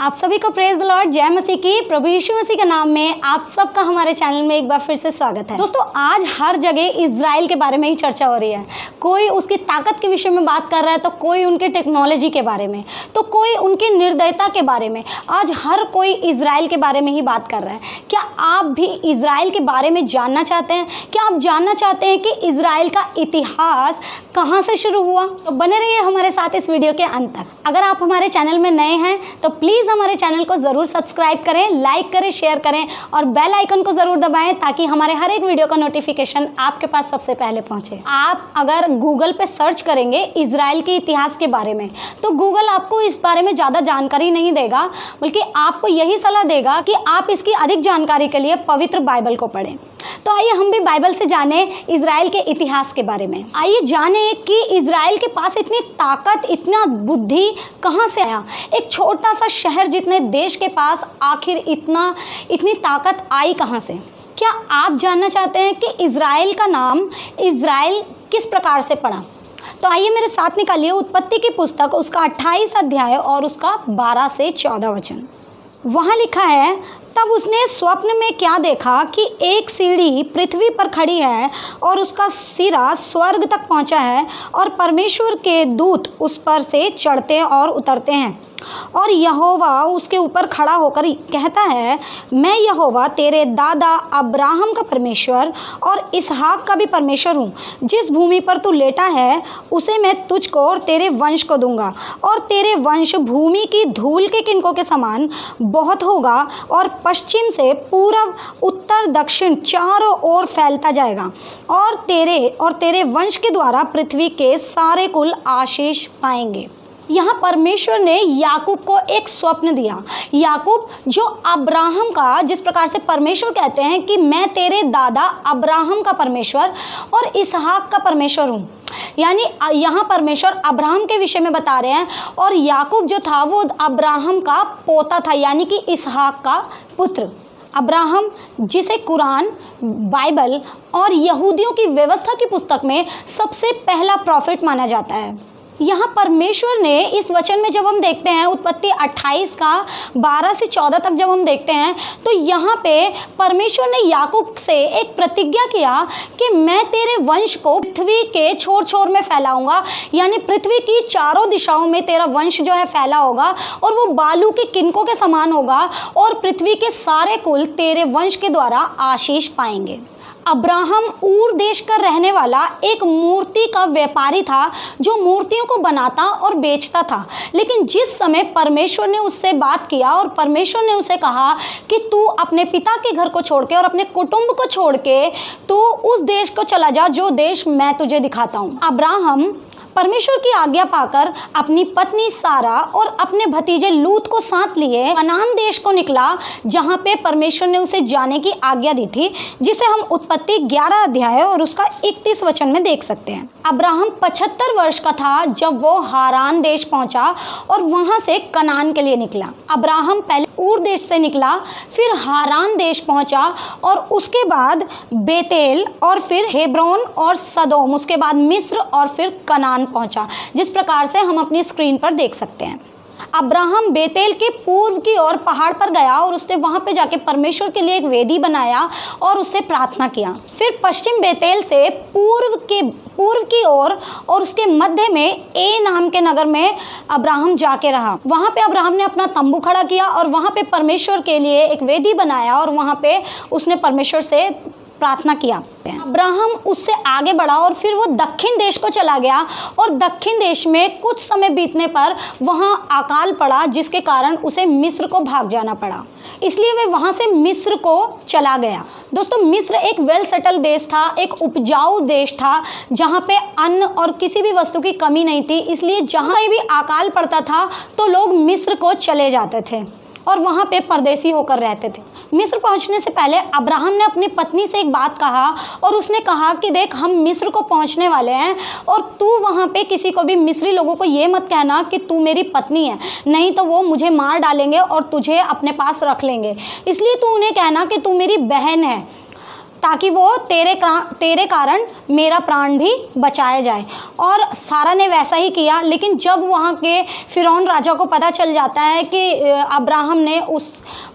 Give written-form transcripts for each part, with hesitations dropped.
आप सभी को प्रेज द लॉर्ड, जय मसीह की। प्रभु यीशु मसीह के नाम में आप सबका हमारे चैनल में एक बार फिर से स्वागत है। दोस्तों, आज हर जगह इजराइल के बारे में ही चर्चा हो रही है। कोई उसकी ताकत के विषय में बात कर रहा है, तो कोई उनके टेक्नोलॉजी के बारे में, तो कोई उनकी निर्दयता के बारे में। आज हर कोई इजराइल के बारे में ही बात कर रहा है। क्या आप भी इजराइल के बारे में जानना चाहते हैं? क्या आप जानना चाहते हैं कि इजराइल का इतिहास कहाँ से शुरू हुआ? तो बने रहिए हमारे साथ इस वीडियो के अंत तक। अगर आप हमारे चैनल में नए हैं तो प्लीज़ हमारे चैनल को ज़रूर सब्सक्राइब करें, लाइक करें, शेयर करें और बेल आइकन को ज़रूर दबाएं ताकि हमारे हर एक वीडियो का नोटिफिकेशन आपके पास सबसे पहले पहुंचे। आप अगर गूगल पे सर्च करेंगे इजराइल के इतिहास के बारे में, तो गूगल आपको इस बारे में ज़्यादा जानकारी नहीं देगा, बल्कि आपको यही सलाह देगा कि आप इसकी अधिक जानकारी के लिए पवित्र बाइबल को पढ़ें। तो आइए हम भी बाइबल से जाने इजराइल के इतिहास के बारे में। आइए जाने कि इजराइल के पास इतनी ताकत, इतना बुद्धि कहाँ से आया। एक छोटा सा शहर जितने देश के पास आखिर इतनी ताकत आई कहाँ से? क्या आप जानना चाहते हैं कि इजराइल का नाम इजराइल किस प्रकार से पड़ा? तो आइए मेरे साथ निकालिए उत्पत्ति की पुस्तक, उसका 28 अध्याय और उसका 12 से 14 वचन। वहाँ लिखा है, तब उसने स्वप्न में क्या देखा कि एक सीढ़ी पृथ्वी पर खड़ी है और उसका सिरा स्वर्ग तक पहुंचा है और परमेश्वर के दूत उस पर से चढ़ते और उतरते हैं। और यहोवा उसके ऊपर खड़ा होकर कहता है, मैं यहोवा तेरे दादा अब्राहम का परमेश्वर और इसहाक का भी परमेश्वर हूँ। जिस भूमि पर तू लेटा है उसे मैं तुझको और तेरे वंश को दूंगा, और तेरे वंश भूमि की धूल के किनकों के समान बहुत होगा और पश्चिम से पूर्व उत्तर दक्षिण चारों ओर फैलता जाएगा, और तेरे वंश के द्वारा पृथ्वी के सारे कुल आशीष पाएंगे। यहाँ परमेश्वर ने याकूब को एक स्वप्न दिया। याकूब जो अब्राहम का, जिस प्रकार से परमेश्वर कहते हैं कि मैं तेरे दादा अब्राहम का परमेश्वर और इसहाक का परमेश्वर हूँ, यानी यहाँ परमेश्वर अब्राहम के विषय में बता रहे हैं। और याकूब जो था वो अब्राहम का पोता था, यानी कि इसहाक का पुत्र। अब्राहम, जिसे कुरान, बाइबल और यहूदियों की व्यवस्था की पुस्तक में सबसे पहला प्रॉफिट माना जाता है। यहाँ परमेश्वर ने इस वचन में जब हम देखते हैं उत्पत्ति 28 का 12 से 14 तक जब हम देखते हैं, तो यहाँ पे परमेश्वर ने याकूब से एक प्रतिज्ञा किया कि मैं तेरे वंश को पृथ्वी के छोर छोर में फैलाऊंगा, यानी पृथ्वी की चारों दिशाओं में तेरा वंश जो है फैला होगा और वो बालू के किनकों के समान होगा, और पृथ्वी के सारे कुल तेरे वंश के द्वारा आशीष पाएंगे। अब्राहम ऊर देश का रहने वाला एक मूर्ति का व्यापारी था जो मूर्तियों को बनाता और बेचता था। लेकिन जिस समय परमेश्वर ने उससे बात किया और परमेश्वर ने उसे कहा कि तू अपने पिता के घर को छोड़ के और अपने कुटुंब को छोड़ के तू उस देश को चला जा जो देश मैं तुझे दिखाता हूँ। अब्राहम परमेश्वर की आज्ञा पाकर अपनी पत्नी सारा और अपने भतीजे लूत को साथ लिए कनान देश को निकला, जहां पे परमेश्वर ने उसे जाने की आज्ञा दी थी, जिसे हम उत्पत्ति 11 अध्याय और उसका 31 वचन में देख सकते हैं। अब्राहम 75 वर्ष का था जब वो हारान देश पहुंचा और वहां से कनान के लिए निकला। अब्राहम पहले ऊर देश से निकला, फिर हारान देश पहुंचा और उसके बाद बेतेल और फिर हेब्रोन और सदोम, उसके बाद मिस्र और फिर कनान पहुंचा, जिस प्रकार से हम अपनी स्क्रीन पर देख सकते हैं। अब्राहम बेतेल के पूर्व की ओर पहाड़ पर गया और उसने वहां पे जाके परमेश्वर के लिए एक वेदी बनाया और उससे प्रार्थना किया। फिर पश्चिम बेतेल से पूर्व की ओर और उसके मध्य में ए नाम के नगर में अब्राहम जाके रहा। वहां पे अब्राहम ने अपना तंबू खड़ा किया और वहां पे परमेश्वर के लिए एक वेदी बनाया और वहां पे उसने परमेश्वर से प्रार्थना किया। अब्राहम उससे आगे बढ़ा और फिर वो दक्षिण देश को चला गया, और दक्षिण देश में कुछ समय बीतने पर वहाँ अकाल पड़ा, जिसके कारण उसे मिस्र को भाग जाना पड़ा। इसलिए वे वहाँ से मिस्र को चला गया। दोस्तों, मिस्र एक वेल सेटल देश था, एक उपजाऊ देश था, जहाँ पे अन्न और किसी भी वस्तु की कमी नहीं थी। इसलिए जहाँ भी अकाल पड़ता था तो लोग मिस्र को चले जाते थे और वहाँ पे परदेसी होकर रहते थे। मिस्र पहुँचने से पहले अब्राहम ने अपनी पत्नी से एक बात कहा और उसने कहा कि देख, हम मिस्र को पहुँचने वाले हैं और तू वहाँ पे किसी को भी, मिस्री लोगों को ये मत कहना कि तू मेरी पत्नी है, नहीं तो वो मुझे मार डालेंगे और तुझे अपने पास रख लेंगे। इसलिए तू उन्हें कहना कि तू मेरी बहन है। ताकि वो तेरे कारण मेरा प्राण भी बचाया जाए। और सारा ने वैसा ही किया। लेकिन जब वहाँ के फिरौन राजा को पता चल जाता है कि अब्राहम ने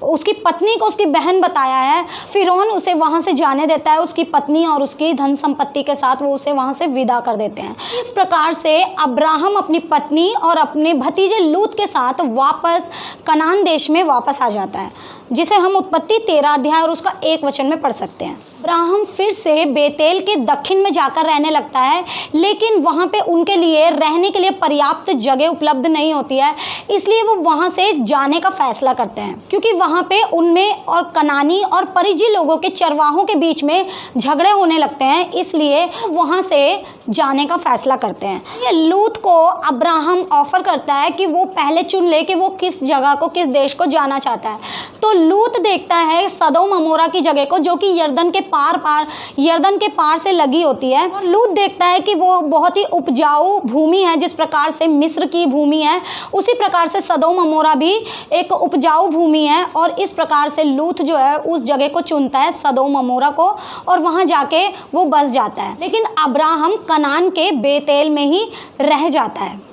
उसकी पत्नी को उसकी बहन बताया है, फिरौन उसे वहाँ से जाने देता है, उसकी पत्नी और उसकी धन संपत्ति के साथ वो उसे वहाँ से विदा कर देते हैं। इस प्रकार से अब्राहम अपनी पत्नी और अपने भतीजे लूत के साथ वापस कनान देश में वापस आ जाता है, जिसे हम उत्पत्ति 13 अध्याय और उसका 1 वचन में पढ़ सकते हैं। अब्राहम फिर से बेतेल के दक्षिण में जाकर रहने लगता है, लेकिन वहाँ पे उनके लिए रहने के लिए पर्याप्त जगह उपलब्ध नहीं होती है, इसलिए वो वहाँ से जाने का फैसला करते हैं, क्योंकि वहाँ पे उनमें और कनानी और परिजी लोगों के चरवाहों के बीच में झगड़े होने लगते हैं, इसलिए वहाँ से जाने का फैसला करते हैं। ये लूत को अब्राहम ऑफर करता है कि वो पहले चुन ले कि वो किस जगह को, किस देश को जाना चाहता है। तो लूत देखता है सदोम अमोरा की जगह को, जो कि यरदन के पार से लगी होती है। और लूत देखता है कि वो बहुत ही उपजाऊ भूमि है, जिस प्रकार से मिस्र की भूमि है उसी प्रकार से सदोम अमोरा भी एक उपजाऊ भूमि है। और इस प्रकार से लूत जो है उस जगह को चुनता है, सदोम अमोरा को, और वहाँ जाके वो बस जाता है। लेकिन अब्राहम कनान के बेतेल में ही रह जाता है।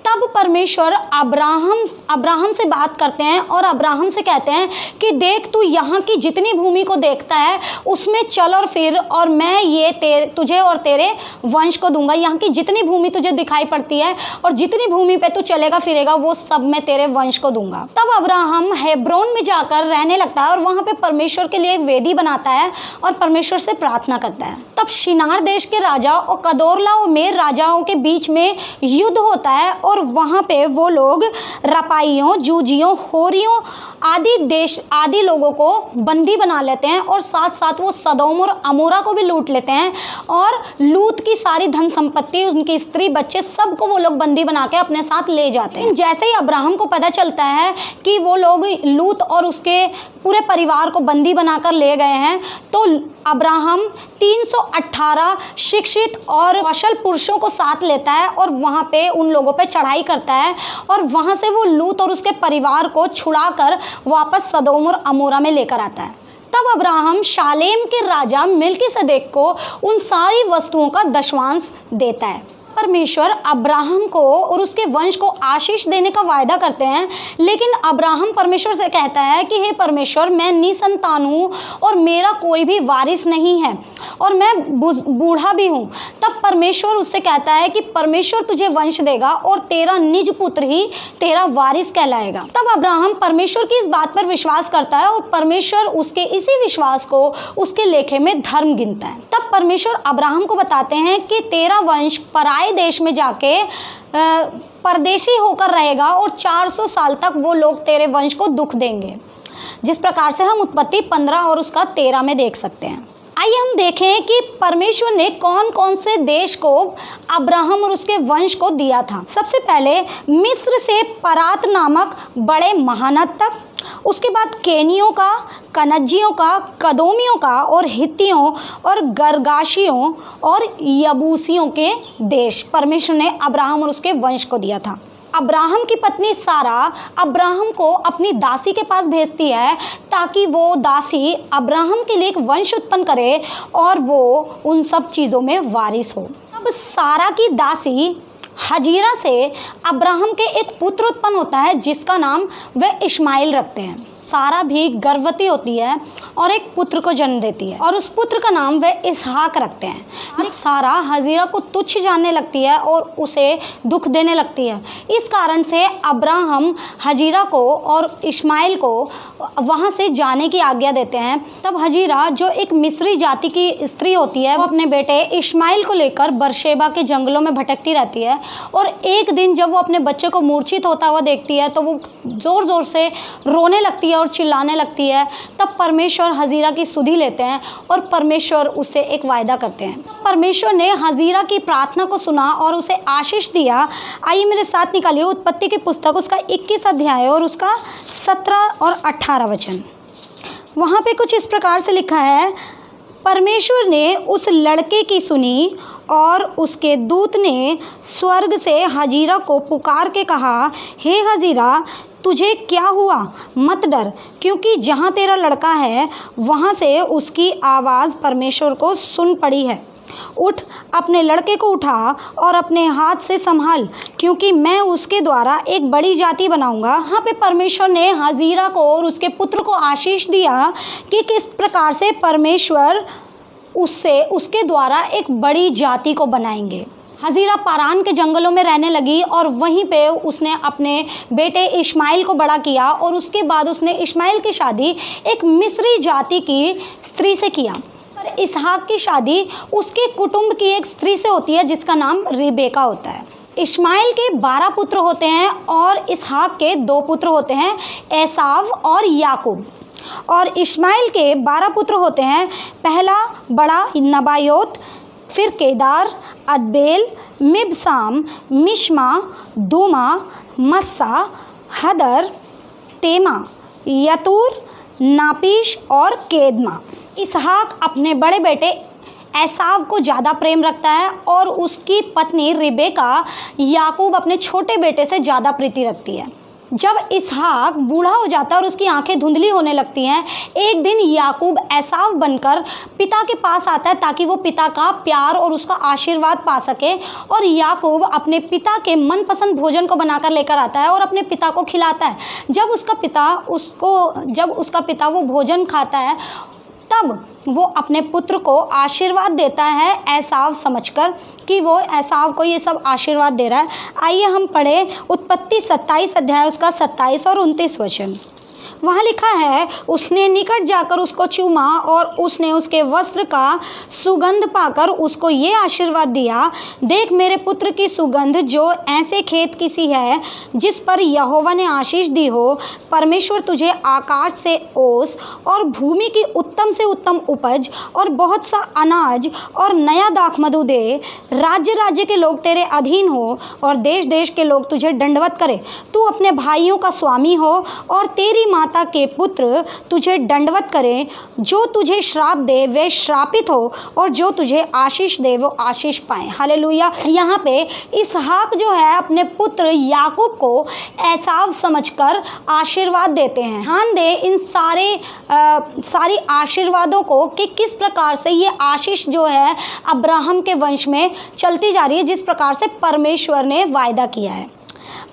तब परमेश्वर अब्राहम से बात करते हैं और अब्राहम से कहते हैं कि देख, तू यहाँ की जितनी भूमि को देखता है उसमें चल और फिर, और मैं ये तुझे और तेरे वंश को दूंगा। यहाँ की जितनी भूमि तुझे दिखाई पड़ती है और जितनी भूमि पे तू चलेगा फिरेगा वो सब मैं तेरे वंश को दूंगा। तब अब्राहम हेब्रोन में जाकर रहने लगता है और वहाँ पे परमेश्वर के लिए एक वेदी बनाता है और परमेश्वर से प्रार्थना करता है। तब शिनार देश के राजा और कदोर्लाओमेर राजाओं के बीच में युद्ध होता है और वहाँ पे वो लोग रपाइयों, जूजियों, होरियों आदि लोगों को बंदी बना लेते हैं और साथ साथ वो सदोम और अमोरा को भी लूट लेते हैं। और लूत की सारी धन संपत्ति, उनकी स्त्री बच्चे, सबको वो लोग बंदी बना के अपने साथ ले जाते हैं। जैसे ही अब्राहम को पता चलता है कि वो लोग लूत और उसके पूरे परिवार को बंदी बनाकर ले गए हैं, तो अब्राहम 318 शिक्षित और कुशल पुरुषों को साथ लेता है और वहाँ पे उन लोगों पे चढ़ाई करता है और वहाँ से वो लूत और उसके परिवार को छुड़ाकर वापस सदोम और अमोरा में लेकर आता है। तब अब्राहम शालेम के राजा मिल्कीसेदेक को उन सारी वस्तुओं का दशवांश देता है। परमेश्वर अब्राहम को और उसके वंश को आशीष देने का वायदा करते हैं, लेकिन अब्राहम परमेश्वर से कहता है कि हे परमेश्वर, मैं निसंतान हूँ और मेरा कोई भी वारिस नहीं है और मैं बूढ़ा भी हूँ। तब परमेश्वर उससे कहता है कि परमेश्वर तुझे वंश देगा और तेरा निज पुत्र ही तेरा वारिस कहलाएगा। तब अब्राहम परमेश्वर की इस बात पर विश्वास करता है और परमेश्वर उसके इसी विश्वास को उसके लेखे में धर्म गिनता है। तब परमेश्वर अब्राहम को बताते हैं कि तेरा वंश पराए देश में जाके परदेशी होकर रहेगा और 400 साल तक वो लोग तेरे वंश को दुख देंगे, जिस प्रकार से हम उत्पत्ति 15 और उसका 13 में देख सकते हैं। आइए हम देखें कि परमेश्वर ने कौन कौन से देश को अब्राहम और उसके वंश को दिया था। सबसे पहले मिस्र से परात नामक बड़े महानद तक, उसके बाद केनियों का, कनज्जियों का, कदोमियों का और हित्तियों और गर्गाशियों और यबूसियों के देश परमेश्वर ने अब्राहम और उसके वंश को दिया था। अब्राहम की पत्नी सारा अब्राहम को अपनी दासी के पास भेजती है ताकि वो दासी अब्राहम के लिए एक वंश उत्पन्न करे और वो उन सब चीज़ों में वारिस हो। अब सारा की दासी हजीरा से अब्राहम के एक पुत्र उत्पन्न होता है जिसका नाम वे इश्माइल रखते हैं। सारा भी गर्भवती होती है और एक पुत्र को जन्म देती है और उस पुत्र का नाम वे इसहाक रखते हैं। सारा हजीरा को तुच्छ जानने लगती है और उसे दुख देने लगती है। इस कारण से अब्राहम हजीरा को और इश्माइल को वहाँ से जाने की आज्ञा देते हैं। तब हजीरा, जो एक मिस्री जाति की स्त्री होती है, वो अपने बेटे इश्माइल को लेकर बरशेबा के जंगलों में भटकती रहती है और एक दिन जब वो अपने बच्चे को मूर्छित होता हुआ देखती है तो वो ज़ोर ज़ोर से रोने लगती है और चिल्लाने लगती है। तब परमेश्वर हजीरा की सुधि लेते हैं और परमेश्वर उससे एक वायदा करते हैं। परमेश्वर ने हजीरा की प्रार्थना को सुना और उसे आशीष दिया। आइए मेरे साथ निकालिए उत्पत्ति की पुस्तक, उसका 21 अध्याय और उसका 17 और 18 वचन। वहाँ पे कुछ इस प्रकार से लिखा है, परमेश्वर ने उस लड़के की सुनी और उसके दूत ने स्वर्ग से हजीरा को पुकार के कहा, हे हजीरा, तुझे क्या हुआ? मत डर, क्योंकि जहाँ तेरा लड़का है वहाँ से उसकी आवाज़ परमेश्वर को सुन पड़ी है। उठ, अपने लड़के को उठा और अपने हाथ से संभाल, क्योंकि मैं उसके द्वारा एक बड़ी जाति बनाऊंगा। यहाँ पे परमेश्वर ने हजीरा को और उसके पुत्र को आशीष दिया कि किस प्रकार से परमेश्वर उसके द्वारा एक बड़ी जाति को बनाएंगे। हजीरा पारान के जंगलों में रहने लगी और वहीं पे उसने अपने बेटे इश्माइल को बड़ा किया और उसके बाद उसने इश्माइल की शादी एक मिस्री जाति की स्त्री से किया। पर इसहाक की शादी उसके कुटुंब की एक स्त्री से होती है जिसका नाम रिबेका होता है। इश्माइल के 12 पुत्र होते हैं और इसहाक के 2 पुत्र होते हैं, एसाव और याकूब। और इश्माइल के 12 पुत्र होते हैं, पहला बड़ा नबायोत, फिर केदार, अदबेल, मिबसाम, मिश्मा, दूमा, मस्सा, हदर, तेमा, यतूर, नापीश और केदमा। इसहाक अपने बड़े बेटे एसाव को ज़्यादा प्रेम रखता है और उसकी पत्नी रिबेका याकूब अपने छोटे बेटे से ज़्यादा प्रीति रखती है। जब इसहाक बूढ़ा हो जाता है और उसकी आंखें धुंधली होने लगती हैं, एक दिन याकूब एसाव बनकर पिता के पास आता है ताकि वो पिता का प्यार और उसका आशीर्वाद पा सके। और याकूब अपने पिता के मनपसंद भोजन को बनाकर लेकर आता है और अपने पिता को खिलाता है। जब उसका पिता वो भोजन खाता है, तब वो अपने पुत्र को आशीर्वाद देता है एसाव समझकर कि वो एसाव को ये सब आशीर्वाद दे रहा है। आइए हम पढ़े उत्पत्ति 27 अध्याय उसका 27 और 29 वचन। वहाँ लिखा है, उसने निकट जाकर उसको चूमा और उसने उसके वस्त्र का सुगंध पाकर उसको ये आशीर्वाद दिया, देख मेरे पुत्र की सुगंध जो ऐसे खेत की सी है जिस पर यहोवा ने आशीष दी हो। परमेश्वर तुझे आकाश से ओस और भूमि की उत्तम से उत्तम उपज और बहुत सा अनाज और नया दाखमधु दे। राज्य राज्य के लोग तेरे अधीन हो और देश देश के लोग तुझे दंडवत करे। तू अपने भाइयों का स्वामी हो और तेरी माता के पुत्र तुझे दंडवत करें। जो तुझे श्राप दे वे श्रापित हो और जो तुझे आशीष दे वो आशीष पाए। हालेलुया। यहाँ पे इसहाक जो है अपने पुत्र याकूब को एसाव समझकर आशीर्वाद देते हैं। ध्यान दे इन सारी आशीर्वादों को कि किस प्रकार से ये आशीष जो है अब्राहम के वंश में चलती जा रही है, जिस प्रकार से परमेश्वर ने वायदा किया है।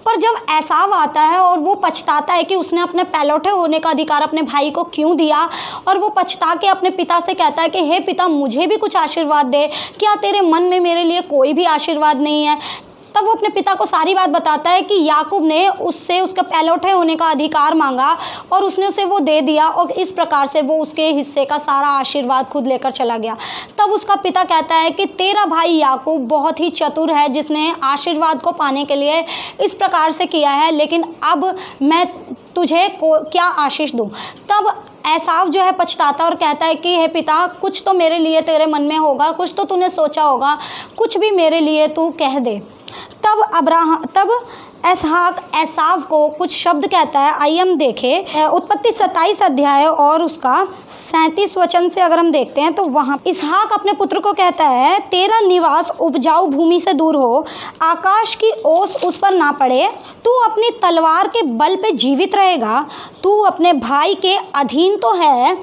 पर जब एसाव आता है और वो पछताता है कि उसने अपने पहलौठे होने का अधिकार अपने भाई को क्यों दिया, और वो पछता के अपने पिता से कहता है कि हे पिता, मुझे भी कुछ आशीर्वाद दे, क्या तेरे मन में मेरे लिए कोई भी आशीर्वाद नहीं है। तब वो अपने पिता को सारी बात बताता है कि याकूब ने उससे उसका पहलौठे होने का अधिकार मांगा और उसने उसे वो दे दिया और इस प्रकार से वो उसके हिस्से का सारा आशीर्वाद खुद लेकर चला गया। तब उसका पिता कहता है कि तेरा भाई याकूब बहुत ही चतुर है, जिसने आशीर्वाद को पाने के लिए इस प्रकार से किया है, लेकिन अब मैं तुझे क्या आशीष दूँ। तब एसाव जो है पछताता और कहता है कि हे पिता, कुछ तो मेरे लिए तेरे मन में होगा, कुछ तो तूने सोचा होगा, कुछ भी मेरे लिए तू कह दे। तब इसहाक एसाव को कुछ शब्द कहता है। आइए हम देखें उत्पत्ति 27 अध्याय और उसका 37 वचन से अगर हम देखते हैं तो वहाँ इसहाक अपने पुत्र को कहता है, तेरा निवास उपजाऊ भूमि से दूर हो, आकाश की ओस उस पर ना पड़े, तू अपनी तलवार के बल पे जीवित रहेगा, तू अपने भाई के अधीन तो है,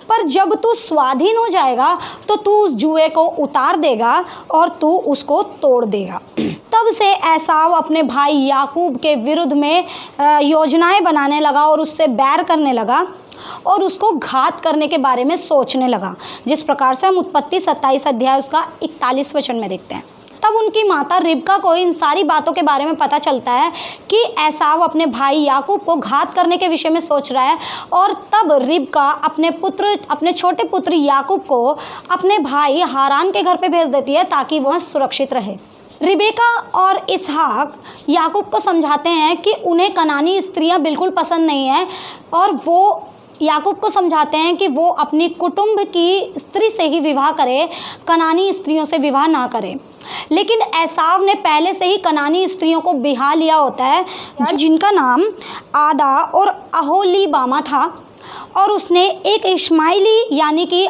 पर जब तू स्वाधीन हो जाएगा तो तू उस जुए को उतार देगा और तू उसको तोड़ देगा। तब से एसाव अपने भाई याकूब के विरुद्ध में योजनाएं बनाने लगा और उससे बैर करने लगा और उसको घात करने के बारे में सोचने लगा, जिस प्रकार से हम उत्पत्ति 27 अध्याय उसका 41 वचन में देखते हैं। तब उनकी माता रिबका को इन सारी बातों के बारे में पता चलता है कि एसाव अपने भाई याकूब को घात करने के विषय में सोच रहा है, और तब रिबका अपने छोटे पुत्र याकूब को अपने भाई हारान के घर पे भेज देती है ताकि वह सुरक्षित रहे। रिबेका और इसहाक याकूब को समझाते हैं कि उन्हें कनानी स्त्रियां बिल्कुल पसंद नहीं है, और वो याकूब को समझाते हैं कि वो अपनी कुटुंब की स्त्री से ही विवाह करे, कनानी स्त्रियों से विवाह ना करे। लेकिन एसाव ने पहले से ही कनानी स्त्रियों को बिहा लिया होता है, जिनका नाम आदा और अहोलीबामा था, और उसने एक इस्माइली यानी कि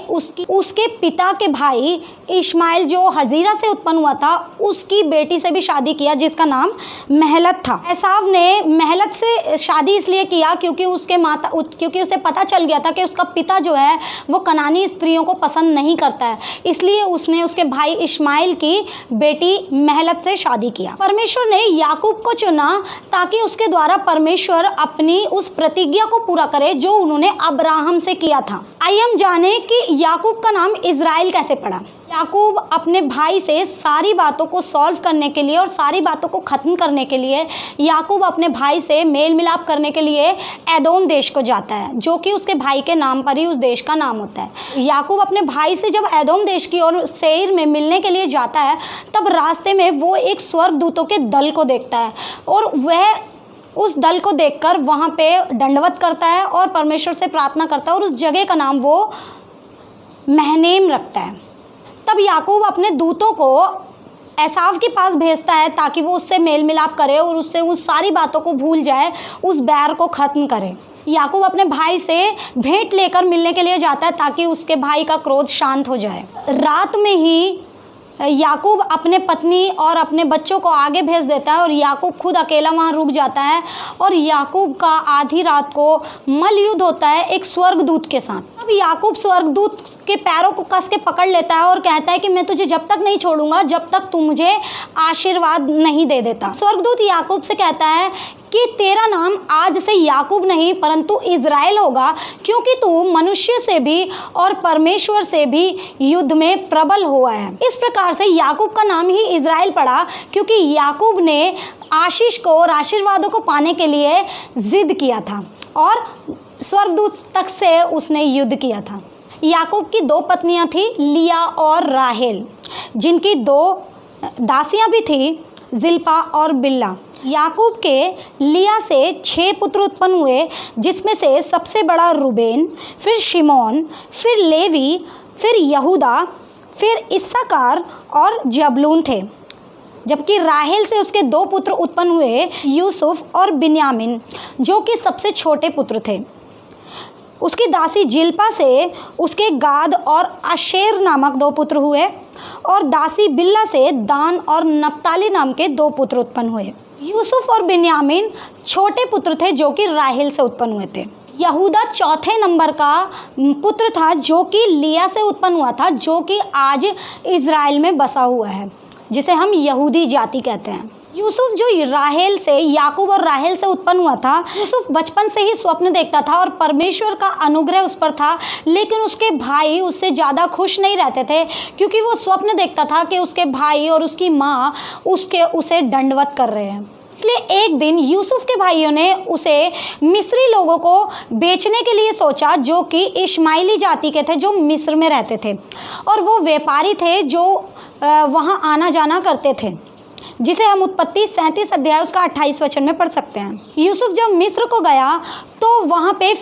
उसके पिता के भाई इस्माइल जो हजीरा से उत्पन्न हुआ था उसकी बेटी से भी शादी किया जिसका नाम महलत था। एसाव ने महलत से शादी इसलिए किया क्योंकि उसे पता चल गया था कि उसका पिता जो है वो कनानी स्त्रियों को पसंद नहीं करता है, इसलिए उसने उसके भाई इस्माइल की बेटी महलत से शादी किया। परमेश्वर ने याकूब को चुना ताकि उसके द्वारा परमेश्वर अपनी उस प्रतिज्ञा को पूरा करे जो उन्होंने अब्राहम से किया था। आइए हम जाने कि याकूब का नाम इज़राइल कैसे पड़ा। याकूब अपने भाई से सारी बातों को सॉल्व करने के लिए और सारी बातों को ख़त्म करने के लिए याकूब अपने भाई से मेल मिलाप करने के लिए एदोम देश को जाता है, जो कि उसके भाई के नाम पर ही उस देश का नाम होता है। याकूब अपने भाई से जब एदोम देश की ओर सेईर में मिलने के लिए जाता है तब रास्ते में वो एक स्वर्गदूतों के दल को देखता है और वह उस दल को देखकर वहाँ पे दंडवत करता है और परमेश्वर से प्रार्थना करता है और उस जगह का नाम वो महनेम रखता है। तब याकूब अपने दूतों को एसाव के पास भेजता है ताकि वो उससे मेल मिलाप करे और उससे उस सारी बातों को भूल जाए, उस बैर को ख़त्म करे। याकूब अपने भाई से भेंट लेकर मिलने के लिए जाता है ताकि उसके भाई का क्रोध शांत हो जाए। रात में ही याकूब अपने पत्नी और अपने बच्चों को आगे भेज देता है और याकूब खुद अकेला वहाँ रुक जाता है और याकूब का आधी रात को मल्लयुद्ध होता है एक स्वर्गदूत के साथ। अब याकूब स्वर्गदूत के पैरों को कस के पकड़ लेता है और कहता है कि मैं तुझे जब तक नहीं छोड़ूंगा जब तक तू मुझे आशीर्वाद नहीं दे देता। स्वर्गदूत याकूब से कहता है कि तेरा नाम आज से याकूब नहीं परंतु इज़राइल होगा, क्योंकि तू मनुष्य से भी और परमेश्वर से भी युद्ध में प्रबल हुआ है। इस प्रकार से याकूब का नाम ही इज़राइल पड़ा क्योंकि याकूब ने आशीष को और आशीर्वादों को पाने के लिए जिद किया था और स्वर्गदूत तक से उसने युद्ध किया था। याकूब की दो पत्नियां थी, लिया और राहेल, जिनकी दो दासियां भी थी, जिल्पा और बिल्ला। याकूब के लिया से 6 पुत्र उत्पन्न हुए, जिसमें से सबसे बड़ा रूबेन, फिर शिमोन, फिर लेवी, फिर यहूदा, फिर इस्साकार और जबूलून थे। जबकि राहेल से उसके 2 पुत्र उत्पन्न हुए, यूसुफ और बिन्यामीन, जो कि सबसे छोटे पुत्र थे। उसकी दासी जिल्पा से उसके गाद और आशेर नामक 2 पुत्र हुए और दासी बिल्ला से दान और नप्ताली नाम के 2 पुत्र उत्पन्न हुए। यूसुफ और बिन्यामीन छोटे पुत्र थे जो कि राहेल से उत्पन्न हुए थे। यहूदा चौथे नंबर का पुत्र था जो कि लिया से उत्पन्न हुआ था, जो कि आज इज़राइल में बसा हुआ है, जिसे हम यहूदी जाति कहते हैं। यूसुफ जो राहेल से याकूब और राहेल से उत्पन्न हुआ था, यूसुफ बचपन से ही स्वप्न देखता था और परमेश्वर का अनुग्रह उस पर था, लेकिन उसके भाई उससे ज़्यादा खुश नहीं रहते थे क्योंकि वो स्वप्न देखता था कि उसके भाई और उसकी माँ उसे दंडवत कर रहे हैं। इसलिए एक दिन यूसुफ के भाइयों ने उसे मिस्री लोगों को बेचने के लिए सोचा, जो कि इस्माइली जाति के थे जो मिस्र में रहते थे और वो व्यापारी थे जो वहाँ आना जाना करते थे, जिसे हम उत्पत्ति 37 अध्याय उसका 28 वचन में पढ़ सकते हैं। यूसुफ जब मिस्र को गया तो वहाँ पे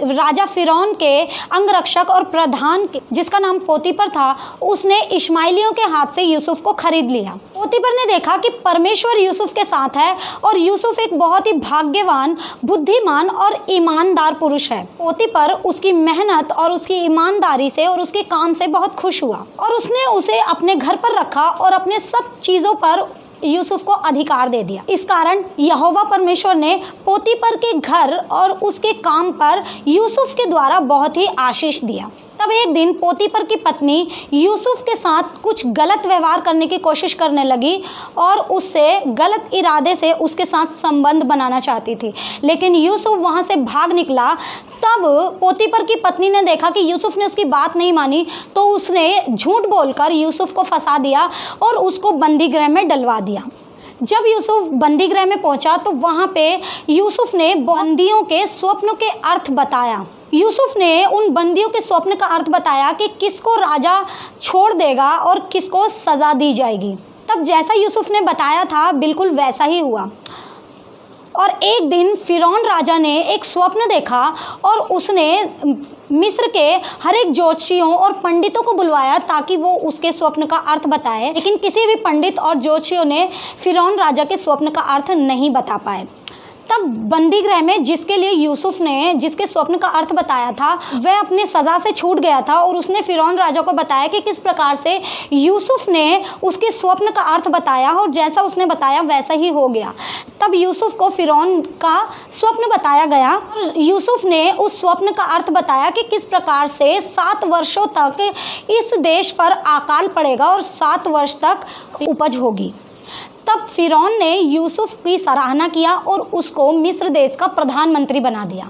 राजा फिरौन के अंगरक्षक और प्रधान जिसका नाम पोतीपर था, उसने इश्माइलियों के हाथ से यूसुफ को खरीद लिया। पोतीपर ने देखा कि परमेश्वर यूसुफ के साथ है और यूसुफ एक बहुत ही भाग्यवान, बुद्धिमान और ईमानदार पुरुष है। पोतीपर उसकी मेहनत और उसकी ईमानदारी से और उसके काम से बहुत खुश हुआ और उसने उसे अपने घर पर रखा और अपने सब चीज़ों पर यूसुफ को अधिकार दे दिया। इस कारण यहोवा परमेश्वर ने पोतीपर के घर और उसके काम पर यूसुफ के द्वारा बहुत ही आशीष दिया। तब एक दिन पोतीपर की पत्नी यूसुफ के साथ कुछ गलत व्यवहार करने की कोशिश करने लगी और उससे गलत इरादे से उसके साथ संबंध बनाना चाहती थी, लेकिन यूसुफ वहाँ से भाग निकला। तब पोतीपर की पत्नी ने देखा कि यूसुफ ने उसकी बात नहीं मानी, तो उसने झूठ बोलकर यूसुफ को फंसा दिया और उसको बंदी गृह में डलवा दिया। जब यूसुफ बंदी गृह में पहुंचा तो वहाँ पे यूसुफ ने बंदियों के स्वप्नों के अर्थ बताया। यूसुफ ने उन बंदियों के स्वप्न का अर्थ बताया कि किसको राजा छोड़ देगा और किसको सज़ा दी जाएगी। तब जैसा यूसुफ ने बताया था बिल्कुल वैसा ही हुआ। और एक दिन फिरौन राजा ने एक स्वप्न देखा और उसने मिस्र के हर एक ज्योतिषियों और पंडितों को बुलवाया ताकि वो उसके स्वप्न का अर्थ बताए, लेकिन किसी भी पंडित और ज्योतिषियों ने फिरौन राजा के स्वप्न का अर्थ नहीं बता पाए। तब बंदी गृह में जिसके लिए यूसुफ ने जिसके स्वप्न का अर्थ बताया था वह अपने सज़ा से छूट गया था और उसने फिरौन राजा को बताया कि किस प्रकार से यूसुफ ने उसके स्वप्न का अर्थ बताया और जैसा उसने बताया वैसा ही हो गया। तब यूसुफ को फिरौन का स्वप्न बताया गया और यूसुफ ने उस स्वप्न का अर्थ बताया कि किस प्रकार से 7 वर्षों तक इस देश पर अकाल पड़ेगा और 7 वर्ष तक उपज होगी। तब फिरौन ने यूसुफ की सराहना किया और उसको मिस्र देश का प्रधानमंत्री बना दिया,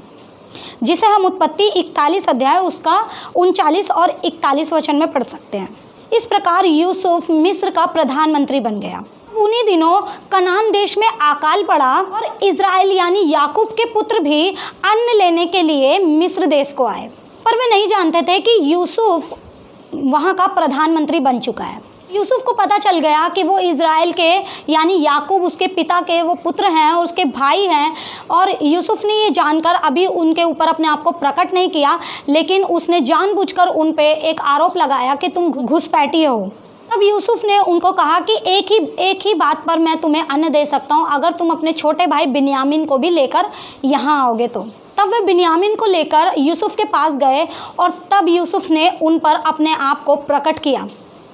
जिसे हम उत्पत्ति 41 अध्याय उसका 39 और 41 वचन में पढ़ सकते हैं। इस प्रकार यूसुफ मिस्र का प्रधानमंत्री बन गया। उन्हीं दिनों कनान देश में अकाल पड़ा और इज़राइल यानी याकूब के पुत्र भी अन्न लेने के लिए मिस्र देश को आए, पर वे नहीं जानते थे कि यूसुफ वहाँ का प्रधानमंत्री बन चुका है। यूसुफ को पता चल गया कि वो इज़राइल के यानी याकूब उसके पिता के वो पुत्र हैं और उसके भाई हैं, और यूसुफ ने ये जानकर अभी उनके ऊपर अपने आप को प्रकट नहीं किया, लेकिन उसने जानबूझकर उन पे एक आरोप लगाया कि तुम घुसपैठी हो। तब यूसुफ ने उनको कहा कि एक ही बात पर मैं तुम्हें अन्न दे सकता हूँ, अगर तुम अपने छोटे भाई बिन्यामीन को भी लेकर यहाँ आओगे तो। तब वे बिन्यामीन को लेकर यूसुफ के पास गए और तब यूसुफ ने उन पर अपने आप को प्रकट किया।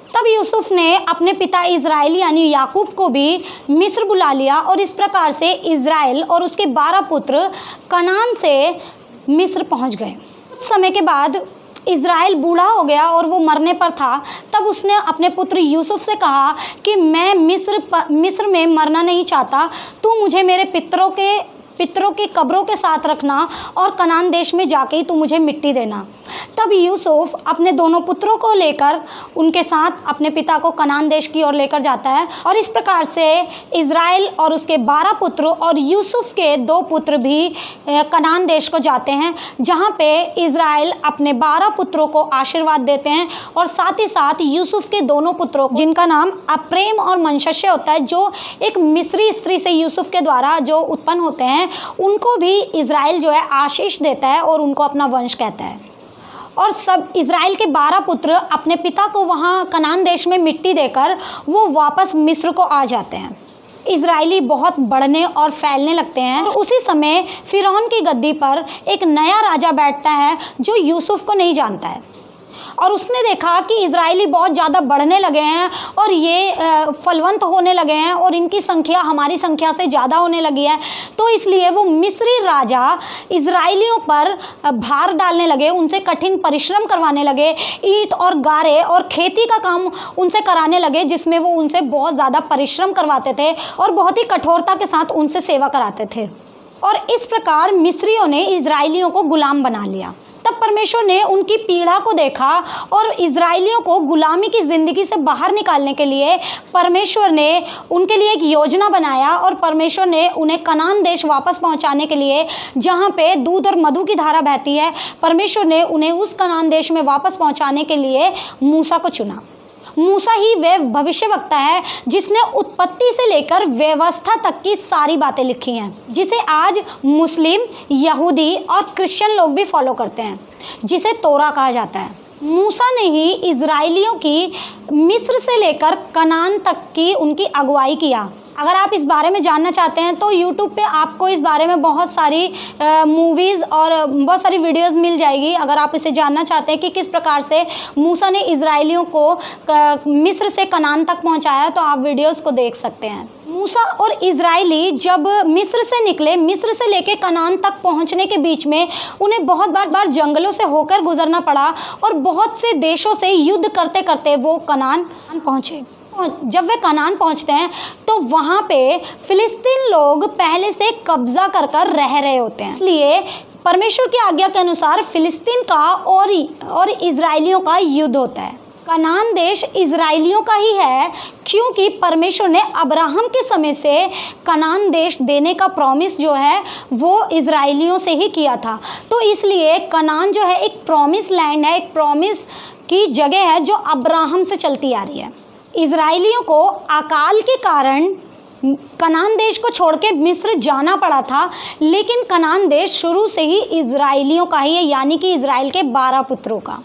तब यूसुफ ने अपने पिता इज़राइल यानी याकूब को भी मिस्र बुला लिया और इस प्रकार से इज़राइल और उसके 12 पुत्र कनान से मिस्र पहुंच गए। कुछ समय के बाद इज़राइल बूढ़ा हो गया और वो मरने पर था। तब उसने अपने पुत्र यूसुफ से कहा कि मैं मिस्र में मरना नहीं चाहता, तू मुझे मेरे पितरों की कब्रों के साथ रखना और कनान देश में जाके ही तू मुझे मिट्टी देना। तब यूसुफ अपने दोनों पुत्रों को लेकर उनके साथ अपने पिता को कनान देश की ओर लेकर जाता है और इस प्रकार से इज़राइल और उसके 12 पुत्र और यूसुफ के 2 पुत्र भी कनान देश को जाते हैं, जहाँ पे इज़राइल अपने 12 पुत्रों को आशीर्वाद देते हैं और साथ ही साथ यूसुफ के दोनों पुत्रों जिनका नाम अप्रेम और मनशशे होता है, जो एक मिस्री स्त्री से यूसुफ के द्वारा जो उत्पन्न होते हैं, उनको भी इज़राइल जो है आशीष देता है और उनको अपना वंश कहता है। और सब इज़राइल के 12 पुत्र अपने पिता को वहाँ कनान देश में मिट्टी देकर वो वापस मिस्र को आ जाते हैं। इज़राइली बहुत बढ़ने और फैलने लगते हैं और उसी समय फिरौन की गद्दी पर एक नया राजा बैठता है जो यूसुफ को नहीं जानता है, और उसने देखा कि इज़राइली बहुत ज़्यादा बढ़ने लगे हैं और ये फलवंत होने लगे हैं और इनकी संख्या हमारी संख्या से ज़्यादा होने लगी है। तो इसलिए वो मिस्री राजा इज़राइलियों पर भार डालने लगे, उनसे कठिन परिश्रम करवाने लगे, ईंट और गारे और खेती का काम उनसे कराने लगे, जिसमें वो उनसे बहुत ज़्यादा परिश्रम करवाते थे और बहुत ही कठोरता के साथ उनसे सेवा कराते थे। और इस प्रकार मिस्रियों ने इज़राइलियों को गुलाम बना लिया। तब परमेश्वर ने उनकी पीड़ा को देखा और इज़राइलियों को गुलामी की ज़िंदगी से बाहर निकालने के लिए परमेश्वर ने उनके लिए एक योजना बनाया और परमेश्वर ने उन्हें कनान देश वापस पहुंचाने के लिए, जहां पे दूध और मधु की धारा बहती है, परमेश्वर ने उन्हें उस कनान देश में वापस पहुंचाने के लिए मूसा को चुना। मूसा ही वह भविष्यवक्ता है जिसने उत्पत्ति से लेकर व्यवस्था तक की सारी बातें लिखी हैं, जिसे आज मुस्लिम, यहूदी और क्रिश्चियन लोग भी फॉलो करते हैं, जिसे तोरा कहा जाता है। मूसा ने ही इज़राइलियों की मिस्र से लेकर कनान तक की उनकी अगुवाई किया। अगर आप इस बारे में जानना चाहते हैं तो यूट्यूब पे आपको इस बारे में बहुत सारी मूवीज़ और बहुत सारी वीडियोस मिल जाएगी। अगर आप इसे जानना चाहते हैं कि किस प्रकार से मूसा ने इज़राइलियों को मिस्र से कनान तक पहुंचाया, तो आप वीडियोस को देख सकते हैं। मूसा और इज़राइली जब मिस्र से निकले, मिस्र से लेके कनान तक पहुंचने के बीच में उन्हें बहुत बार जंगलों से होकर गुजरना पड़ा और बहुत से देशों से युद्ध करते करते वो कनान पहुँचे। जब वे कनान पहुंचते हैं तो वहाँ पे फिलिस्तीन लोग पहले से कब्जा कर रह रहे होते हैं, इसलिए परमेश्वर की आज्ञा के अनुसार फिलिस्तीन का और इज़राइलियों का युद्ध होता है। कनान देश इज़राइलियों का ही है, क्योंकि परमेश्वर ने अब्राहम के समय से कनान देश देने का प्रॉमिस जो है वो इज़राइलियों से ही किया था। तो इसलिए कनान जो है एक प्रॉमिस लैंड है, एक प्रॉमिस की जगह है जो अब्राहम से चलती आ रही है। इज़राइलियों को अकाल के कारण कनान देश को छोड़ के मिस्र जाना पड़ा था, लेकिन कनान देश शुरू से ही इज़राइलियों का ही है, यानी कि इज़राइल के 12 पुत्रों का।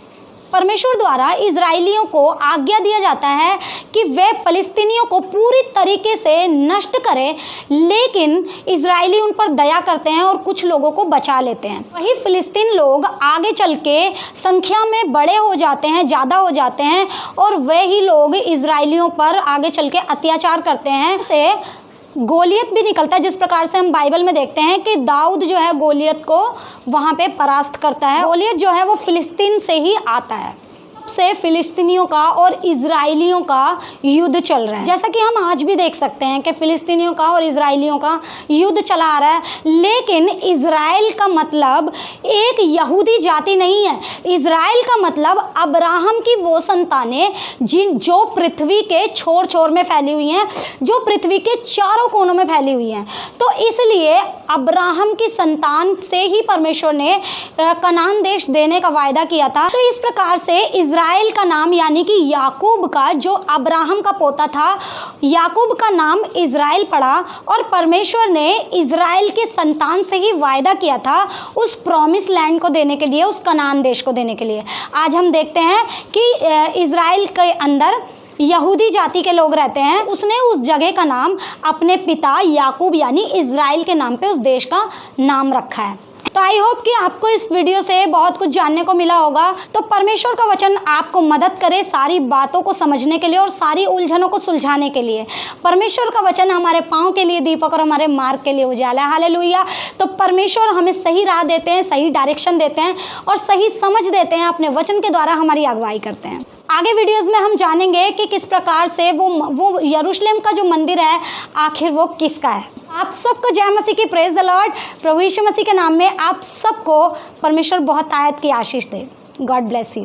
परमेश्वर द्वारा इजरायलियों को आज्ञा दिया जाता है कि वे फिलिस्तीनियों को पूरी तरीके से नष्ट करें, लेकिन इजरायली उन पर दया करते हैं और कुछ लोगों को बचा लेते हैं। वही फिलिस्तीन लोग आगे चल के संख्या में बड़े हो जाते हैं, ज़्यादा हो जाते हैं, और वही लोग इजरायलियों पर आगे चल के अत्याचार करते हैं। से गोलियत भी निकलता है, जिस प्रकार से हम बाइबल में देखते हैं कि दाऊद जो है गोलियत को वहाँ पे परास्त करता है। गोलियत जो है वो फिलिस्तीन से ही आता है। से फिलिस्तीनियों का और इजरायलियों का युद्ध चल रहा है, जैसा कि हम आज भी देख सकते हैं कि फिलिस्तीनियों का और इजरायलियों का युद्ध चला आ रहा है। लेकिन इजराइल का मतलब एक यहूदी जाति नहीं है। इजराइल का मतलब अब्राहम की वो संतानें जो पृथ्वी के छोर छोर में फैली हुई हैं, जो पृथ्वी के चारों कोनों में फैली हुई हैं। तो इसलिए अब्राहम की संतान से ही परमेश्वर ने कनान देश देने का वायदा किया था। तो इस प्रकार से इजराइल का नाम, यानी कि याकूब का, जो अब्राहम का पोता था, याकूब का नाम इजराइल पड़ा। और परमेश्वर ने इजराइल के संतान से ही वायदा किया था उस प्रॉमिस लैंड को देने के लिए, उस कनान देश को देने के लिए। आज हम देखते हैं कि इजराइल के अंदर यहूदी जाति के लोग रहते हैं। उसने उस जगह का नाम अपने पिता याकूब यानी इजराइल के नाम पे उस देश का नाम रखा है। तो आई होप कि आपको इस वीडियो से बहुत कुछ जानने को मिला होगा। तो परमेश्वर का वचन आपको मदद करे सारी बातों को समझने के लिए और सारी उलझनों को सुलझाने के लिए। परमेश्वर का वचन हमारे पाँव के लिए दीपक और हमारे मार्ग के लिए उजाला है। हालेलुया। तो परमेश्वर हमें सही राह देते हैं, सही डायरेक्शन देते हैं और सही समझ देते हैं, अपने वचन के द्वारा हमारी अगुवाई करते हैं। आगे वीडियोस में हम जानेंगे कि किस प्रकार से वो यरूशलेम का जो मंदिर है आखिर वो किसका है। आप सबको जय मसीह की, प्रेज द लॉर्ड। प्रभु यीशु मसीह के नाम में आप सबको परमेश्वर बहुत आयत की आशीष दे। God bless you.